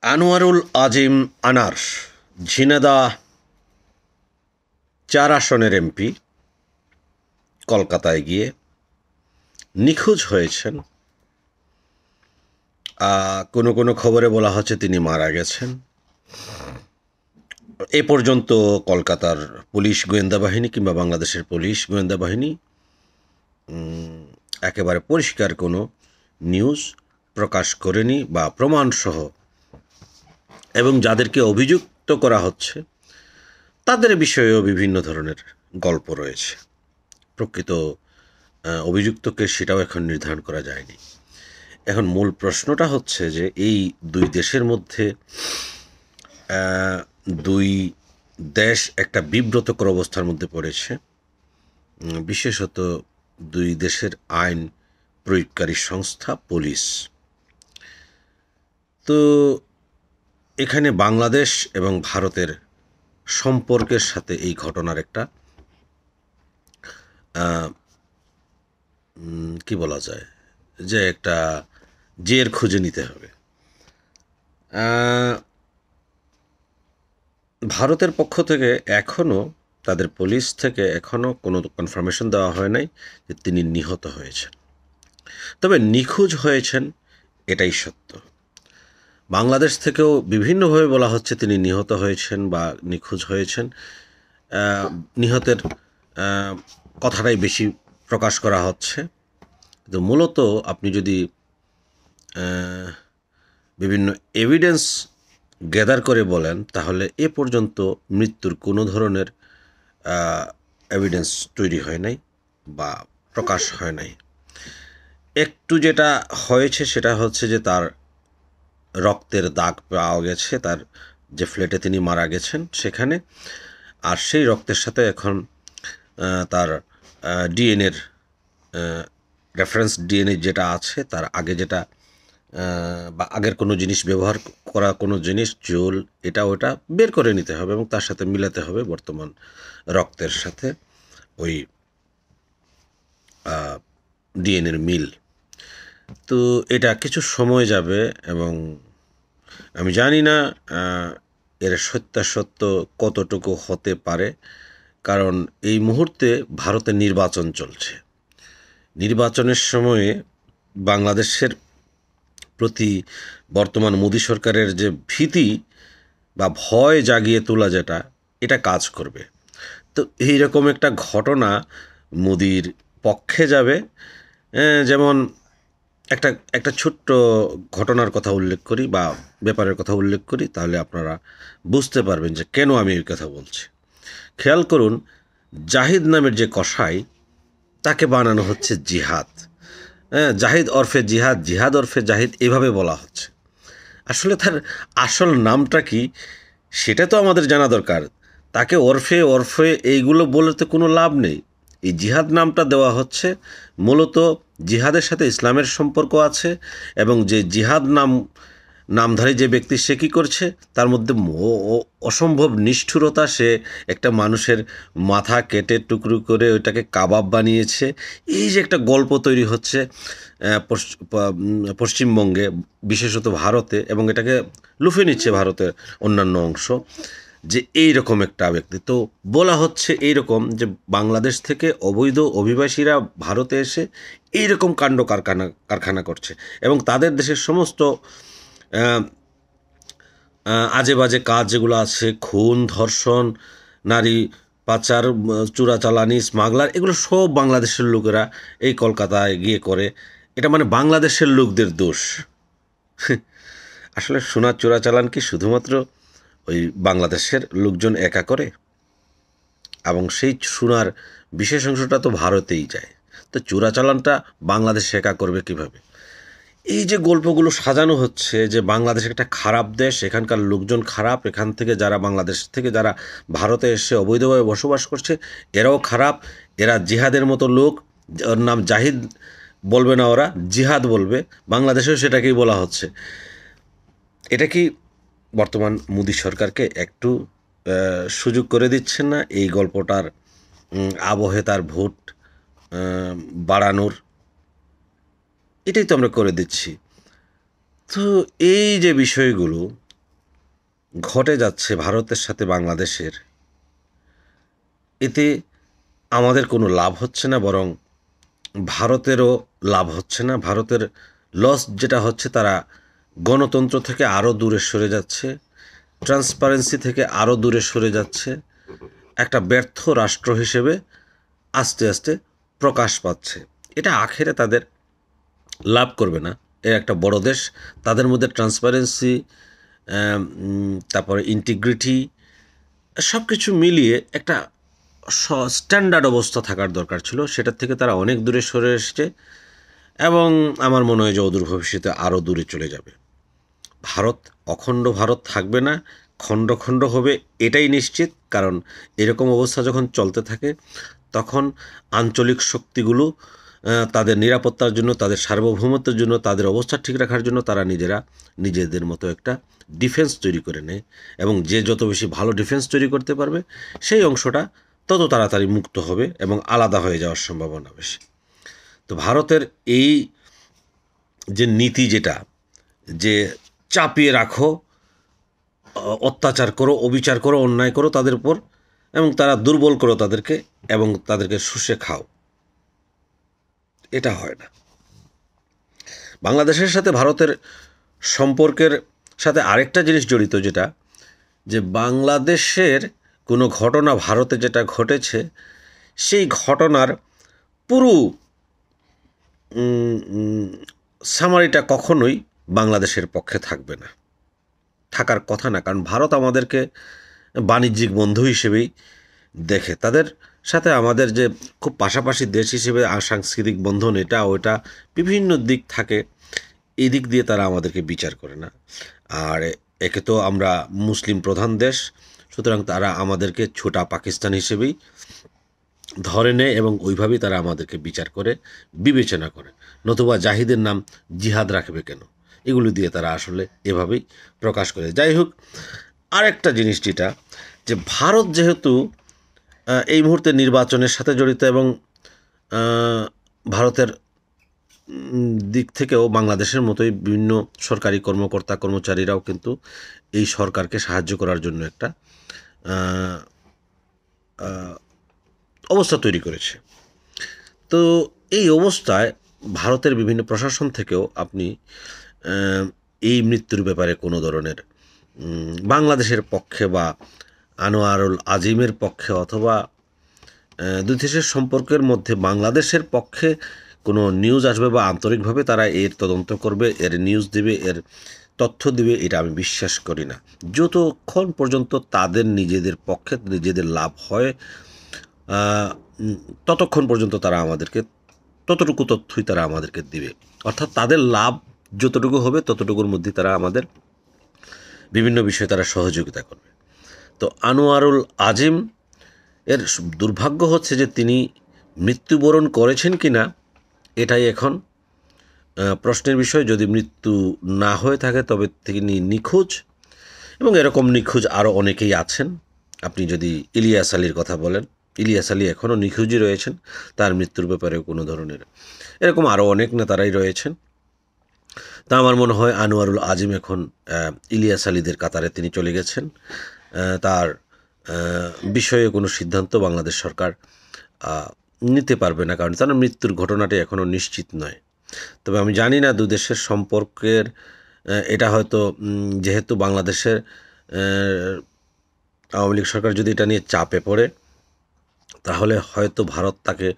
আনোয়ারুল আজিম আনার ঝিনাইদহ ৪ আসনের এমপি কলকাতায় গিয়ে নিখোঁজ হয়েছেন। কোনো কোনো খবরে বলা হচ্ছে তিনি মারা গেছেন। এ পর্যন্ত কলকাতার পুলিশ গোয়েন্দা বাহিনী কিংবা বাংলাদেশের পুলিশ গোয়েন্দা বাহিনী একেবারে পরিষ্কার কোনো নিউজ প্রকাশ করেনি বা প্রমাণসহ, এবং যাদেরকে অভিযুক্ত করা হচ্ছে তাদের বিষয়েও বিভিন্ন ধরনের গল্প রয়েছে। প্রকৃত অভিযুক্তকে সেটাও এখন নির্ধারণ করা যায়নি। এখন মূল প্রশ্নটা হচ্ছে যে এই দুই দেশের মধ্যে দুই দেশ একটা বিব্রতকর অবস্থার মধ্যে পড়েছে, বিশেষত দুই দেশের আইন প্রয়োগকারী সংস্থা পুলিশ। তো এখানে বাংলাদেশ এবং ভারতের সম্পর্কের সাথে এই ঘটনার একটা কি বলা যায় যে একটা জের খুঁজে নিতে হবে। ভারতের পক্ষ থেকে এখনও, তাদের পুলিশ থেকে এখনও কোনো কনফার্মেশন দেওয়া হয় নাই যে তিনি নিহত হয়েছেন, তবে নিখোঁজ হয়েছেন এটাই সত্য। বাংলাদেশ থেকেও বিভিন্নভাবে বলা হচ্ছে তিনি নিহত হয়েছেন বা নিখোঁজ হয়েছেন। নিহতের কথাটাই বেশি প্রকাশ করা হচ্ছে, কিন্তু মূলত আপনি যদি বিভিন্ন এভিডেন্স গ্যাদার করে বলেন তাহলে এ পর্যন্ত মৃত্যুর কোনো ধরনের এভিডেন্স তৈরি হয় নাই বা প্রকাশ হয় নাই। একটু যেটা হয়েছে সেটা হচ্ছে যে তার রক্তের দাগ পাওয়া গেছে তার যে ফ্ল্যাটে তিনি মারা গেছেন সেখানে, আর সেই রক্তের সাথে এখন তার ডিএনএর রেফারেন্স ডিএনএ যেটা আছে, তার আগে যেটা বা আগের কোনো জিনিস ব্যবহার করা কোনো জিনিস, চুল, এটা ওটা বের করে নিতে হবে এবং তার সাথে মিলাতে হবে বর্তমান রক্তের সাথে ওই ডিএনএর মিল। তো এটা কিছু সময় যাবে এবং আমি জানি না এর সত্যাসত্য কতটুকু হতে পারে, কারণ এই মুহূর্তে ভারতে নির্বাচন চলছে। নির্বাচনের সময়ে বাংলাদেশের প্রতি বর্তমান মোদী সরকারের যে ভীতি বা ভয় জাগিয়ে তোলা যেটা, এটা কাজ করবে। তো এইরকম একটা ঘটনা মোদির পক্ষে যাবে। যেমন একটা একটা ছোট্ট ঘটনার কথা উল্লেখ করি বা ব্যাপারের কথা উল্লেখ করি, তাহলে আপনারা বুঝতে পারবেন যে কেন আমি এই কথা বলছি। খেয়াল করুন, জাহিদ নামের যে কসাই, তাকে বানানো হচ্ছে জিহাদ। জাহিদ ওরফে জিহাদ, জিহাদ ওরফে জাহিদ, এভাবে বলা হচ্ছে। আসলে তার আসল নামটা কি সেটা তো আমাদের জানা দরকার। তাকে ওরফে ওরফে এইগুলো বলে তো কোনো লাভ নেই। এই জিহাদ নামটা দেওয়া হচ্ছে মূলত জিহাদের সাথে ইসলামের সম্পর্ক আছে, এবং যে জিহাদ নামধারী যে ব্যক্তি সে কী করছে, তার মধ্যে অসম্ভব নিষ্ঠুরতা। সে একটা মানুষের মাথা কেটে টুকরো করে ওইটাকে কাবাব বানিয়েছে। এই যে একটা গল্প তৈরি হচ্ছে পশ্চিমবঙ্গে, বিশেষত ভারতে, এবং এটাকে লুফে নিচ্ছে ভারতের অন্যান্য অংশ, যে এই রকম একটা ব্যক্তি। তো বলা হচ্ছে এই রকম যে বাংলাদেশ থেকে অবৈধ অভিবাসীরা ভারতে এসে এইরকম কাণ্ড কারখানা করছে, এবং তাদের দেশের সমস্ত আজে বাজে কাজ যেগুলো আছে, খুন, ধর্ষণ, নারী পাচার, চোরাচালানি, স্মাগলার, এগুলো সব বাংলাদেশের লোকেরা এই কলকাতায় গিয়ে করে। এটা মানে বাংলাদেশের লোকদের দোষ। আসলে সোনার চোরাচালান কি শুধুমাত্র ওই বাংলাদেশের লোকজন একা করে? এবং সেই সোনার বিশেষ অংশটা তো ভারতেই যায়। তো চোরাচালানটা বাংলাদেশ একা করবে কিভাবে? এই যে গল্পগুলো সাজানো হচ্ছে যে বাংলাদেশ একটা খারাপ দেশ, এখানকার লোকজন খারাপ, এখান থেকে যারা বাংলাদেশ থেকে যারা ভারতে এসে অবৈধভাবে বসবাস করছে এরাও খারাপ, এরা জিহাদের মতো লোক। ওর নাম জাহিদ বলবে না, ওরা জিহাদ বলবে। বাংলাদেশেও সেটাকেই বলা হচ্ছে। এটা কি বর্তমান মোদী সরকারকে একটু সুযোগ করে দিচ্ছেন না এই গল্পটার আবহে তার ভোট বাড়ানোর? এটাই তো আমরা করে দিচ্ছি। তো এই যে বিষয়গুলো, ঘটে যাচ্ছে ভারতের সাথে বাংলাদেশের, এতে আমাদের কোনো লাভ হচ্ছে না, বরং ভারতেরও লাভ হচ্ছে না। ভারতের লস যেটা হচ্ছে, তারা গণতন্ত্র থেকে আরও দূরে সরে যাচ্ছে, ট্রান্সপারেন্সি থেকে আরও দূরে সরে যাচ্ছে, একটা ব্যর্থ রাষ্ট্র হিসেবে আস্তে আস্তে প্রকাশ পাচ্ছে। এটা আখেরে তাদের লাভ করবে না। এর একটা বড় দেশ, তাদের মধ্যে ট্রান্সপারেন্সি, তারপরে ইন্টিগ্রিটি, সব কিছু মিলিয়ে একটা স্ট্যান্ডার্ড অবস্থা থাকার দরকার ছিল। সেটার থেকে তারা অনেক দূরে সরে এসছে এবং আমার মনে হয় যে অদূর ভবিষ্যতে আরও দূরে চলে যাবে। ভারত অখণ্ড ভারত থাকবে না, খণ্ড খণ্ড হবে, এটাই নিশ্চিত। কারণ এরকম অবস্থা যখন চলতে থাকে, তখন আঞ্চলিক শক্তিগুলো তাদের নিরাপত্তার জন্য, তাদের সার্বভৌমত্বের জন্য, তাদের অবস্থা ঠিক রাখার জন্য তারা নিজেদের মতো একটা ডিফেন্স তৈরি করে নেয়, এবং যে যত বেশি ভালো ডিফেন্স তৈরি করতে পারবে, সেই অংশটা তত তাড়াতাড়ি মুক্ত হবে এবং আলাদা হয়ে যাওয়ার সম্ভাবনা বেশি। তো ভারতের এই যে নীতি, যেটা যে চাপিয়ে রাখো, অত্যাচার করো, অবিচার করো, অন্যায় করো তাদের উপর, এবং তারা দুর্বল করো তাদেরকে, এবং তাদেরকে শুষে খাও, এটা হয় না। বাংলাদেশের সাথে ভারতের সম্পর্কের সাথে আরেকটা জিনিস জড়িত, যেটা যে বাংলাদেশের কোনো ঘটনা ভারতে যেটা ঘটেছে, সেই ঘটনার পুরো সামারিটা কখনোই বাংলাদেশের পক্ষে থাকবে না, থাকার কথা না। কারণ ভারত আমাদেরকে বাণিজ্যিক বন্ধু হিসেবেই দেখে। তাদের সাথে আমাদের যে খুব পাশাপাশি দেশ হিসেবে সাংস্কৃতিক বন্ধন, এটা ওটা বিভিন্ন দিক থাকে, এই দিক দিয়ে তারা আমাদেরকে বিচার করে না। আর একে তো আমরা মুসলিম প্রধান দেশ, সুতরাং তারা আমাদেরকে ছোটা পাকিস্তান হিসেবেই ধরে নেয় এবং ওইভাবেই তারা আমাদেরকে বিচার করে, বিবেচনা করে। নতুবা জাহিদের নাম জিহাদ রাখবে কেন? এগুলো দিয়ে তারা আসলে এভাবেই প্রকাশ করে। যাই হোক, আরেকটা জিনিস যেটা, যে ভারত যেহেতু এই মুহূর্তে নির্বাচনের সাথে জড়িত, এবং ভারতের দিক থেকেও বাংলাদেশের মতোই বিভিন্ন সরকারি কর্মকর্তা কর্মচারীরাও কিন্তু এই সরকারকে সাহায্য করার জন্য একটা অবস্থা তৈরি করেছে। তো এই অবস্থায় ভারতের বিভিন্ন প্রশাসন থেকেও আপনি এই মৃত্যুর ব্যাপারে কোনো ধরনের বাংলাদেশের পক্ষে বা আনোয়ারুল আজিমের পক্ষে, অথবা দুই দেশের সম্পর্কের মধ্যে বাংলাদেশের পক্ষে কোনো নিউজ আসবে বা আন্তরিকভাবে তারা এর তদন্ত করবে, এর নিউজ দেবে, এর তথ্য দেবে, এটা আমি বিশ্বাস করি না। যতক্ষণ পর্যন্ত তাদের নিজেদের পক্ষে নিজেদের লাভ হয়, ততক্ষণ পর্যন্ত তারা আমাদেরকে ততটুকু তথ্যই তারা আমাদেরকে দিবে। অর্থাৎ তাদের লাভ যতটুকু হবে ততটুকুর মধ্যে তারা আমাদের বিভিন্ন বিষয়ে তারা সহযোগিতা করবে। তো আনোয়ারুল আজিম এর দুর্ভাগ্য হচ্ছে যে তিনি মৃত্যুবরণ করেছেন কি না, এটাই এখন প্রশ্নের বিষয়। যদি মৃত্যু না হয়ে থাকে তবে তিনি নিখোঁজ, এবং এরকম নিখোঁজ আরও অনেকেই আছেন। আপনি যদি ইলিয়াস আলীর কথা বলেন, ইলিয়াস আলী এখনও নিখোঁজই রয়েছেন, তার মৃত্যুর ব্যাপারেও কোনো ধরনের, এরকম আরও অনেক নেতারাই রয়েছেন। তা আমার মনে হয় আনোয়ারুল আজিম এখন ইলিয়াস আলীদের কাতারে তিনি চলে গেছেন। তার বিষয়ে কোনো সিদ্ধান্ত বাংলাদেশ সরকার নিতে পারবে না, কারণ তার মৃত্যুর ঘটনাটি এখনও নিশ্চিত নয়। তবে আমি জানি না দু দেশের সম্পর্কের, এটা হয়তো যেহেতু বাংলাদেশের আওয়ামী লীগ সরকার যদি এটা নিয়ে চাপে পড়ে, তাহলে হয়তো ভারত তাকে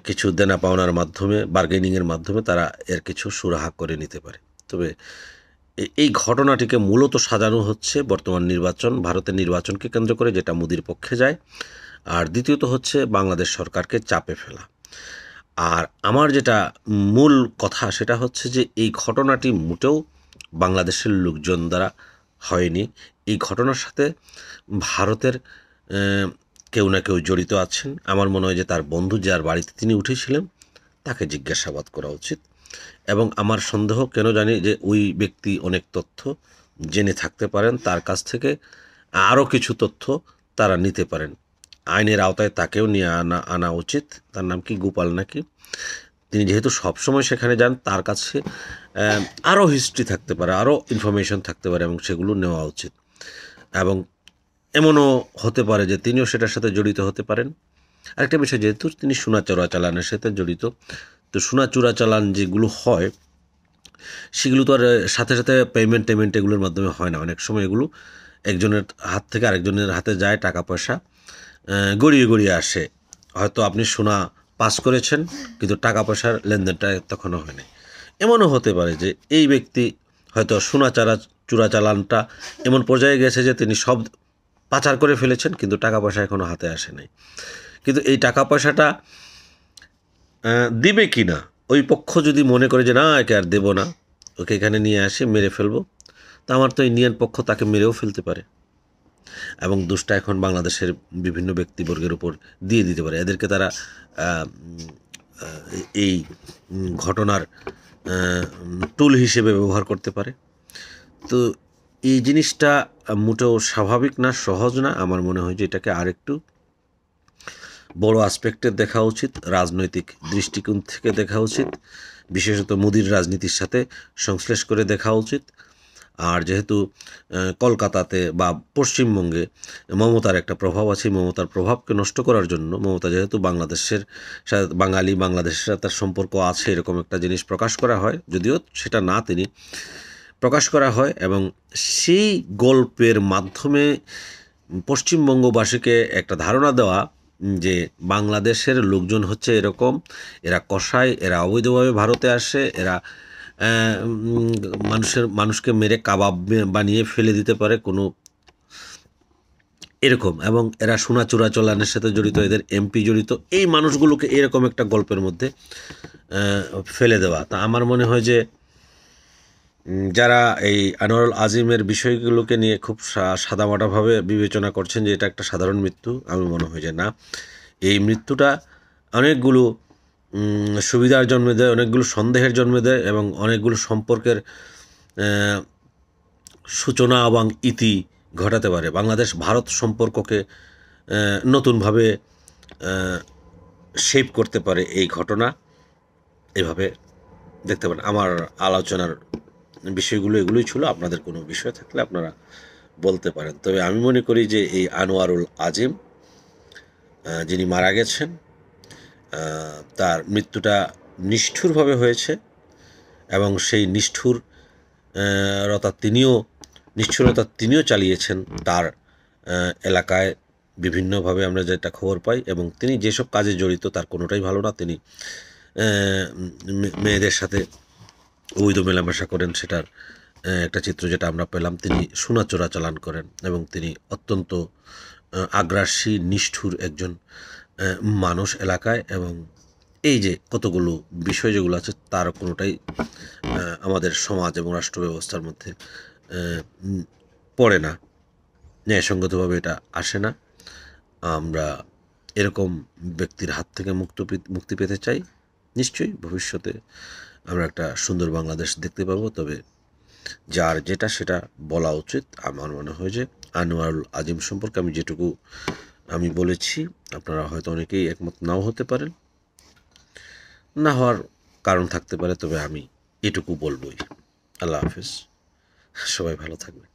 কিছু দেনা পাওনার মাধ্যমে, বার্গেনিংয়ের মাধ্যমে তারা এর কিছু সুরাহা করে নিতে পারে। তবে এই ঘটনাটিকে মূলত সাজানো হচ্ছে বর্তমান নির্বাচন, ভারতের নির্বাচনকে কেন্দ্র করে, যেটা মোদির পক্ষে যায়। আর দ্বিতীয়ত হচ্ছে বাংলাদেশ সরকারকে চাপে ফেলা। আর আমার যেটা মূল কথা, সেটা হচ্ছে যে এই ঘটনাটি মোটেও বাংলাদেশের লোকজন দ্বারা হয়নি। এই ঘটনার সাথে ভারতের কেউ না কেউ জড়িত আছেন। আমার মনে হয় যে তার বন্ধু যার বাড়িতে তিনি উঠেছিলেন তাকে জিজ্ঞাসাবাদ করা উচিত। এবং আমার সন্দেহ, কেন জানি, যে ওই ব্যক্তি অনেক তথ্য জেনে থাকতে পারেন, তার কাছ থেকে আরও কিছু তথ্য তারা নিতে পারেন। আইনের আওতায় তাকেও নিয়ে আনা উচিত। তার নাম কি, গোপাল নাকি? তিনি যেহেতু সবসময় সেখানে যান, তার কাছে আরও হিস্ট্রি থাকতে পারে, আরও ইনফরমেশন থাকতে পারে, এবং সেগুলো নেওয়া উচিত। এবং এমনও হতে পারে যে তিনিও সেটার সাথে জড়িত হতে পারেন। আরেকটা বিষয়, যেহেতু তিনি সোনা চোরাচালানের সাথে জড়িত, তো সোনা চোরাচালান যেগুলো হয় সেগুলো তো আর সাথে সাথে পেমেন্ট এগুলোর মাধ্যমে হয় না। অনেক সময় এগুলো একজনের হাত থেকে আরেকজনের হাতে যায়, টাকা পয়সা গড়িয়ে গড়িয়ে আসে। হয়তো আপনি সোনা পাস করেছেন কিন্তু টাকা পয়সার লেনদেনটা তখনও হয়নি। এমনও হতে পারে যে এই ব্যক্তি হয়তো সোনা চোরাচালানটা এমন পর্যায়ে গেছে যে তিনি সব পাচার করে ফেলেছেন কিন্তু টাকা পয়সা এখনও হাতে আসে নাই। কিন্তু এই টাকা পয়সাটা দিবে কি না, ওই পক্ষ যদি মনে করে যে না একে আর দেবো না, ওকে এখানে নিয়ে আসি মেরে ফেলবো, তা আমার তো ইন্ডিয়ান পক্ষ তাকে মেরেও ফেলতে পারে এবং দোষটা এখন বাংলাদেশের বিভিন্ন ব্যক্তিবর্গের উপর দিয়ে দিতে পারে। এদেরকে তারা এই ঘটনার টুল হিসেবে ব্যবহার করতে পারে। তো এই জিনিসটা মোটেও স্বাভাবিক না, সহজ না। আমার মনে হয় যে এটাকে আরেকটু বড় আসপেক্টে দেখা উচিত, রাজনৈতিক দৃষ্টিকোণ থেকে দেখা উচিত, বিশেষত মোদির রাজনীতির সাথে সংশ্লেষ করে দেখা উচিত। আর যেহেতু কলকাতাতে বা পশ্চিমবঙ্গে মমতার একটা প্রভাব আছে, মমতার প্রভাবকে নষ্ট করার জন্য মমতা যেহেতু বাংলাদেশের সাথে বাংলাদেশের সাথে তার সম্পর্ক আছে এরকম একটা জিনিস প্রকাশ করা হয়, যদিও সেটা না তিনি প্রকাশ করা হয়, এবং সেই গল্পের মাধ্যমে পশ্চিমবঙ্গবাসীকে একটা ধারণা দেওয়া যে বাংলাদেশের লোকজন হচ্ছে এরকম, এরা কসাই, এরা অবৈধভাবে ভারতে আসে, এরা মানুষকে মেরে কাবাব বানিয়ে ফেলে দিতে পারে কোনো এরকম, এবং এরা সোনা চোরাচালানের সাথে জড়িত, এদের এমপি জড়িত, এই মানুষগুলোকে এরকম একটা গল্পের মধ্যে ফেলে দেওয়া। তা আমার মনে হয় যে যারা এই আনোয়ারুল আজিমের বিষয়গুলোকে নিয়ে খুব সাদামাটাভাবে বিবেচনা করছেন যে এটা একটা সাধারণ মৃত্যু, আমি মনে হয় যে না, এই মৃত্যুটা অনেকগুলো সুবিধার জন্ম দেয়, অনেকগুলো সন্দেহের জন্ম দেয় এবং অনেকগুলো সম্পর্কের সূচনা এবং ইতি ঘটাতে পারে। বাংলাদেশ ভারত সম্পর্ককে নতুনভাবে শেপ করতে পারে এই ঘটনা, এভাবে দেখতে পারেন। আমার আলোচনার বিষয়গুলো এগুলোই ছিল। আপনাদের কোনো বিষয় থাকলে আপনারা বলতে পারেন। তবে আমি মনে করি যে এই আনোয়ারুল আজিম যিনি মারা গেছেন, তার মৃত্যুটা নিষ্ঠুরভাবে হয়েছে এবং সেই নিষ্ঠুরতা তিনিও চালিয়েছেন তার এলাকায় বিভিন্নভাবে আমরা যেটা খবর পাই, এবং তিনি যেসব কাজে জড়িত তার কোনোটাই ভালো না। তিনি মেয়েদের সাথে অবৈধ মেলামেশা করেন, সেটার একটা চিত্র যেটা আমরা পেলাম। তিনি সোনা চোরাচালান করেন এবং তিনি অত্যন্ত আগ্রাসী নিষ্ঠুর একজন মানুষ এলাকায়, এবং এই যে কতগুলো বিষয় যেগুলো আছে তার কোনোটাই আমাদের সমাজ এবং রাষ্ট্র ব্যবস্থার মধ্যে পড়ে না, ন্যায়সঙ্গতভাবে এটা আসে না। আমরা এরকম ব্যক্তির হাত থেকে মুক্তি পেতে চাই। নিশ্চয়ই ভবিষ্যতে আমরা একটা সুন্দর বাংলাদেশ দেখতে পাবো। তবে যার যেটা সেটা বলা উচিত। আমার মনে হয় যে আনোয়ারুল আজিম সম্পর্কে আমি যেটুকু আমি বলেছি, আপনারা হয়তো অনেকেই একমত নাও হতে পারেন, না হওয়ার কারণ থাকতে পারে, তবে আমি এটুকু বলবই। আল্লাহ হাফিজ, সবাই ভালো থাকবেন।